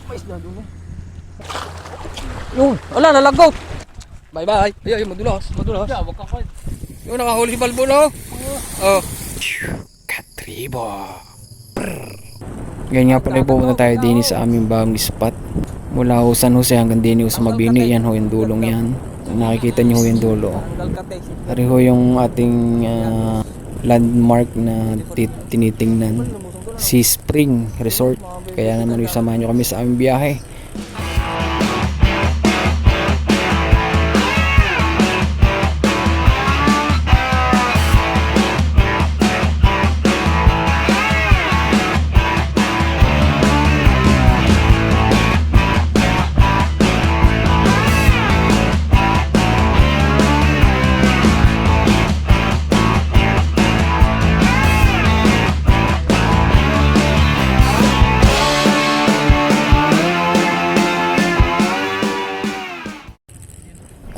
Mais na doon. Yun, wala, nalagot. Bye bye. Ay, madulas, madulas. Yeah, wag ka pa. Yun, nakahuli si Balbo, no? Oh. Katribo. Ganyan nga pala, pupunta tayo din sa aming bagong spot. Mula ho San Jose hanggang din ho sa Mabini. Yan ho yung dulong yan. Nakikita nyo ho yung dulo. Ari ho yung ating landmark na tinitingnan. Sea Spring Resort. Kaya naman yung samahan nyo kami sa aming biyahe.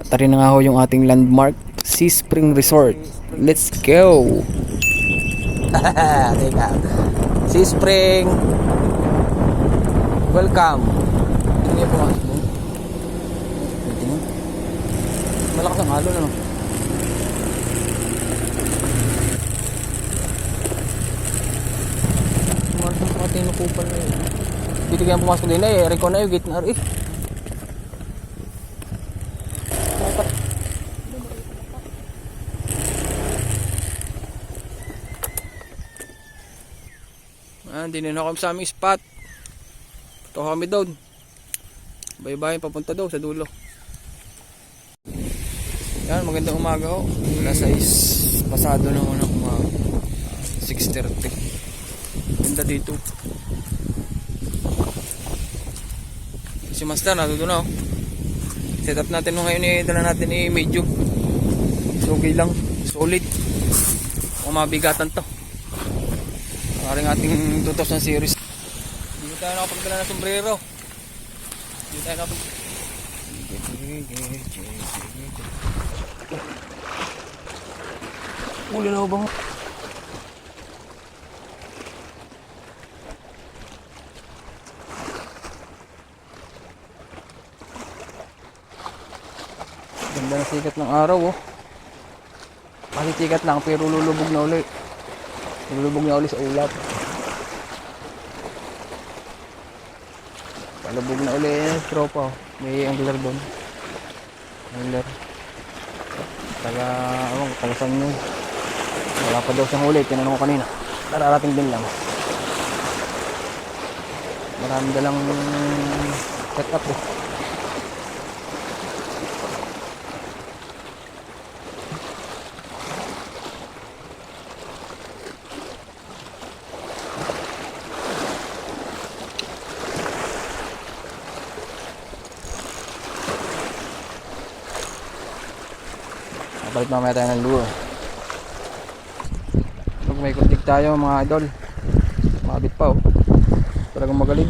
Tari na nga ho yung ating landmark, Sea Spring Resort. Let's go! Teka. Sea Spring. Welcome. Hindi po kasi mo. Malakas ang alon, ano? Malakas ang mga tinukupal na yun. Dito kaya pumasok din na eh. Recon na yung gate na rin. Hindi na kami sa aming spot. Ito kami doon. Bye-bye, papunta daw sa dulo. Yan, magandang umaga ho. Alas 6 pasado na unang umaga. 6:30. Ganda dito. Si Master natuto na ho. Set up natin nung ngayon eh, dala natin eh medium. So okay lang, solid. O mabigatan to. Parang ating 2000 series. Hindi tayo nakapagdala ng sombrero. Hindi tayo nakapagdala. Uli na ba? Ganda na sikat ng araw oh. Kasi sikat lang pero lulubog na uli. Lulubog na ulit sa ulap. Palubog na ulit yung tropa. May angler doon. Angler. Taga saan yun. Wala pa daw siyang huli. Tinanong ko kanina. Nararating din lang. Marami dalang set up eh. Balik mamaya tayo ng lure. Pag may kuntig tayo mga idol, mabit pa oh. Talagang magaling.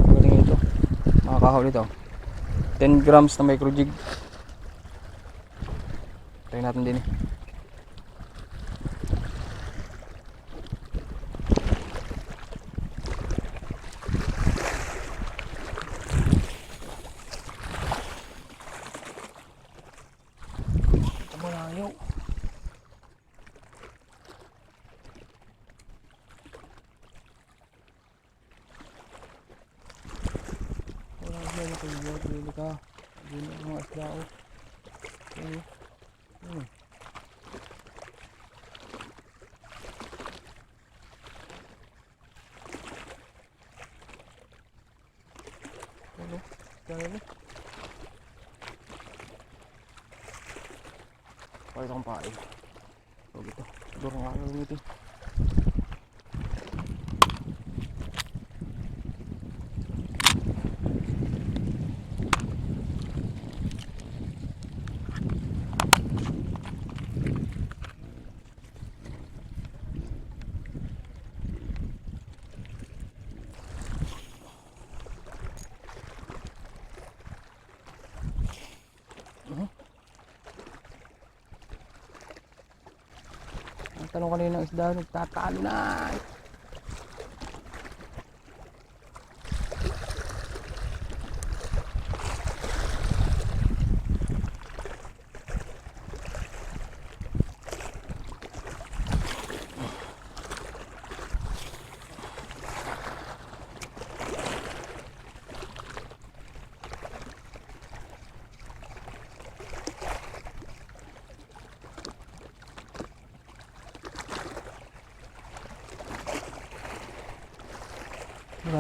Magaling ito. Makakahuli ito. 10 grams na micro jig. Try natin din eh. Malayo. Wala siya na kayo. Pili ka. Hindi na mga aslao. Okay. Ano? Ano? Pakita kong pae. So gitu. Siguro nga gamitin. Tanong kanina ng isda, nagtatalo na.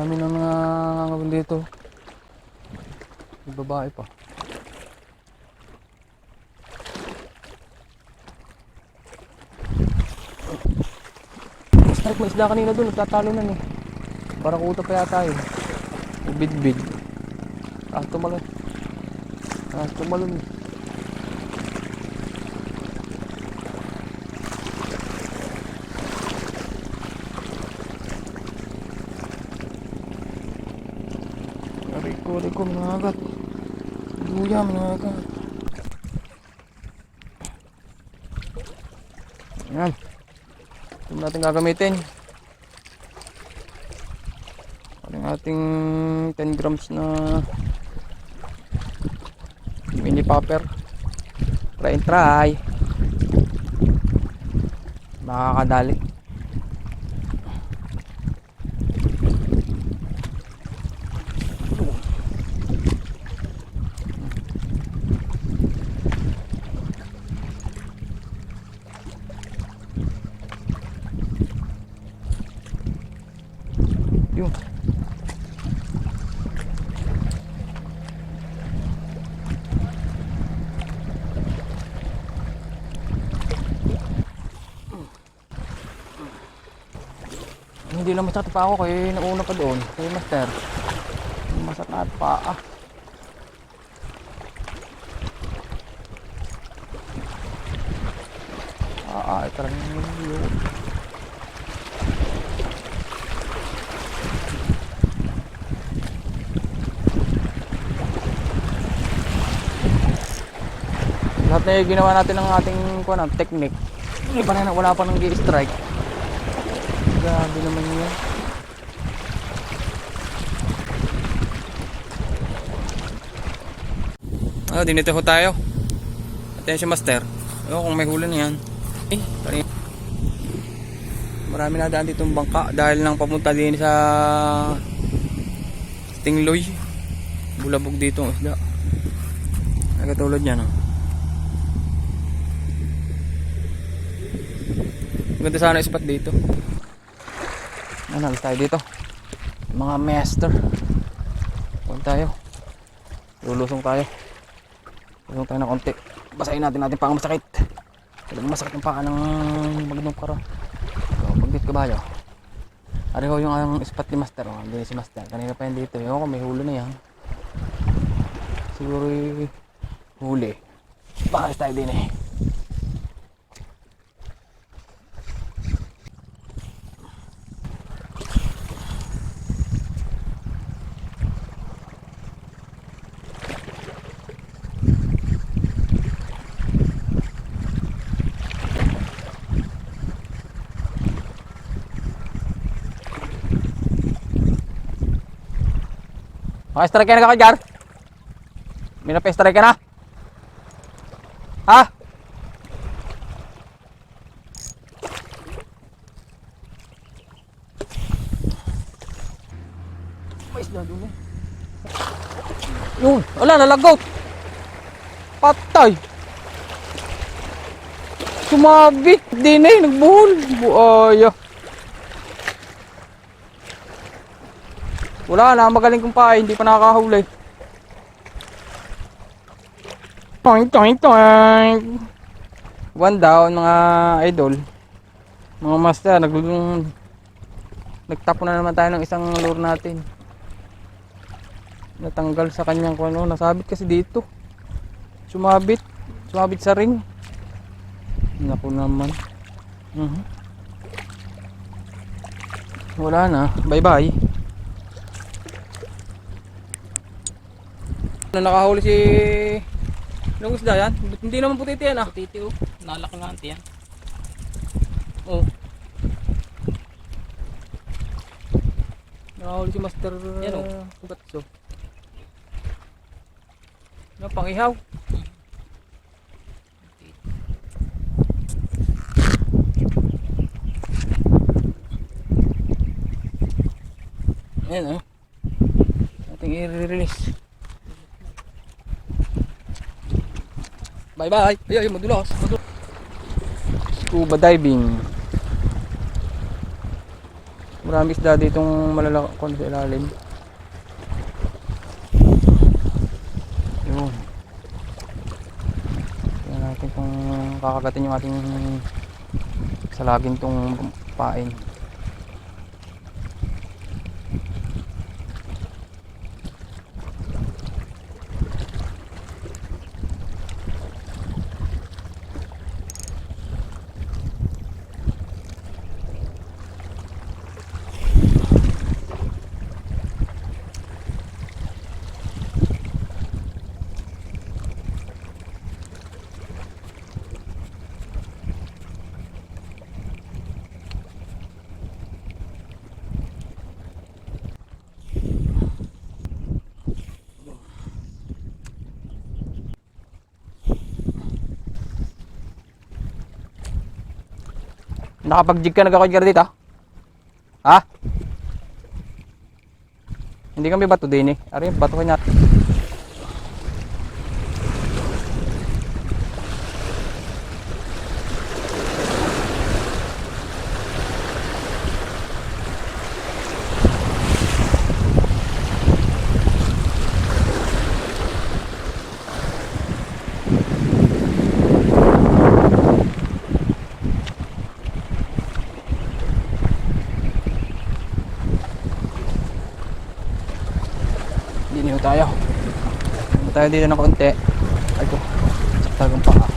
Dami ng mga ngabon dito. May babae pa. May isda kanina doon, nagtatalunan eh. Barakuta pa yata yun. Bid-bid. Tumalon. Tumalon. Riko, mga agat. Luya, mga agat. Ayan. Ito natin gagamitin. Ang ating 10 grams na mini popper. Try and try. Makakadali. Yun. Hindi lang masakit pa ako kaya nauna pa doon kay master. Masakit pa ito lang yun. Lahat na yung ginawa natin ng ating technique. Wala pa nang i-strike. Grabe naman yun. Dinito ho tayo. Attention master. Kung may huli na yan. Marami na daan ditong bangka dahil nang papunta din sa Tingloy. Bulabog dito ang isda. Katulad yan. Ganda sana spot dito. Nalis tayo dito. Mga master. Huwag tayo. Lulusong tayo. Lulusong tayo na konti. Basahin natin pang masakit. Masakit yung paa ng magnum karon. So, pagdit kabayo. Ari ho yung spot ni master. Hindi si master. Kanina pa yan dito. Yung may huli na yan. Siguro huli. Baka tayo din eh. Maka-strike ka na ka, Jar? May na-strike ka na? Ha? May isda doon eh. Yun, wala, nalagot. Patay. Sumabit din eh, nagbuhol. Buaya. Wala na, magaling kong paay, hindi pa nakakahuli. Toink, toink, toink. One down, mga idol. Mga master, nagtapo na naman tayo ng isang lure natin. Natanggal sa kanyang nasabit kasi dito. Sumabit sa ring. Naku naman. Wala na, bye bye. Nakahuli si Anong isda yan? Hindi naman putiti yan Putiti nalaki nga yan. Nakahuli si Master Gatso. Pang ihaw. Ayan ating i-release. Bye bye. Ay madulas. Scuba diving. Marami isda ditong malalaki sa ilalim. Yun. Tingnan natin kung kakagatin yung ating salagin tong pain. Nakapag-jig ka nagkakadgar dito? Ha? Hindi kami bato din eh. Ari, bato ko natin. Diniho tayo. Diniho tayo dito ng konti. Ay ko. Saktagang paa.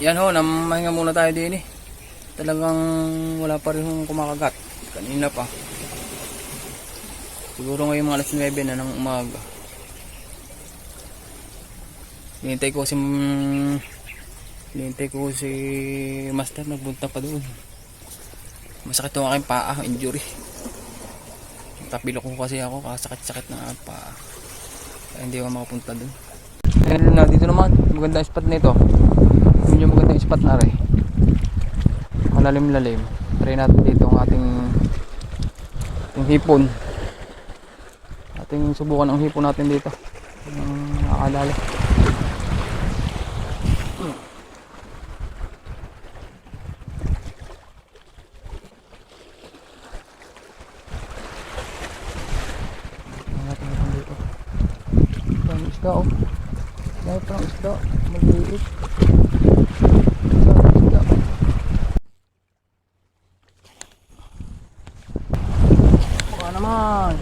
Yan ho, namahinga muna tayo din eh. Talagang wala pa rin hong kumakagat. Kanina pa. Siguro ngayon mga alas 9 na ng umaga. Hinintay ko si Master, nagbunta pa doon. Masakit yung aking paa, injury. Tapilok ko kasi ako, kasakit-sakit na paa. Kaya hindi ako makapunta doon. Ayun na, dito naman, magandang spot nito. Medyo magandang spot na rin. Malalim-lalim. Try natin dito ang ating hipon. Ating subukan ang hipon natin dito. Nakakalala. Ang isda oh. Dahil parang isda. Maliit. Baka naman.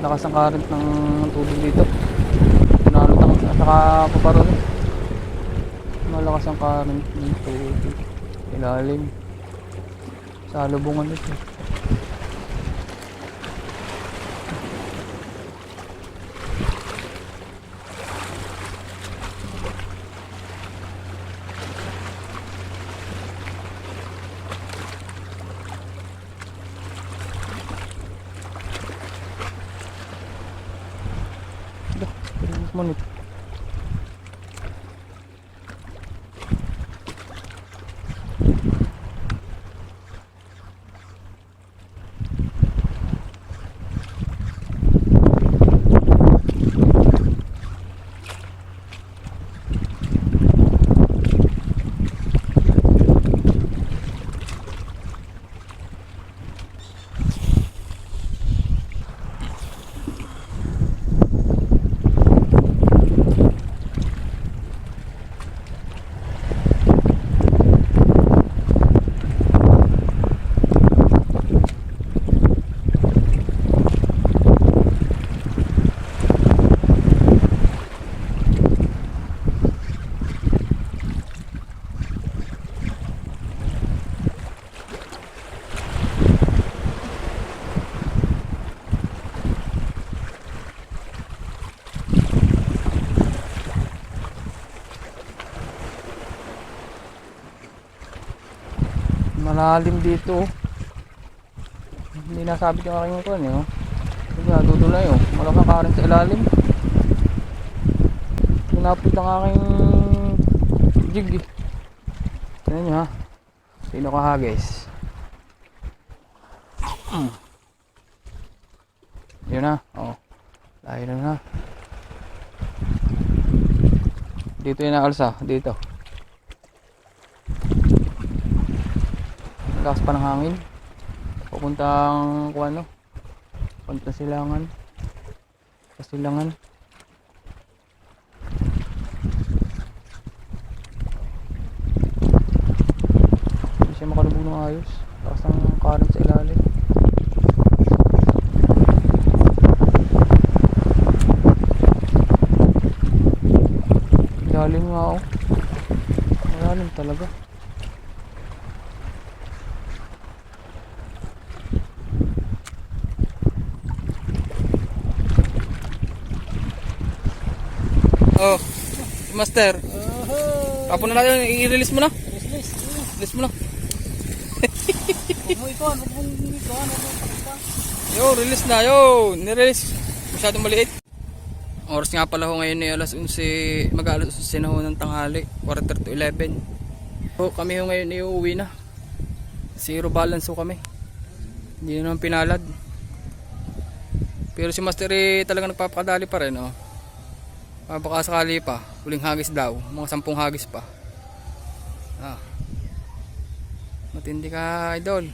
Lakas ang current ng tubig dito. Pinalutang at saka paparoon. Malakas ang current ng tubig. Ilalim. Sa lubungan dito. Manit. Malalim dito. Hindi nasabit yung aking kuwan eh. Nadudulay oh. Malaking current sa ilalim. Pinapit ang aking jig eh. Tignan nyo ha. Sino ka ha guys? Yun na. Oh. Layo na. Dito yung naalsa. Dito. Lakas pa ng hangin. Papuntang kung ano. Papunta silangan. Pasilangan. Hindi siya makalubog ng ayos. Lakas ng current sa ilalim. Lalim nga oh. Malalim talaga. Oh, master. Tapon na natin, i-release mo na. Release mo na. Yo, release na. Yo, nirelease. Masyadong maliit. Oras nga pala ho ngayon ay alas 11, mag-alas 11 na ho ng tanghali, 11:45. So kami ho ngayon ay uuwi na. Zero balance ho kami. Hindi na naman pinalad. Pero si Master talaga nagpapakadali pa rin oh. Baka sakali pa, huling hagis daw, mga 10 hagis pa. Matindi ka idol.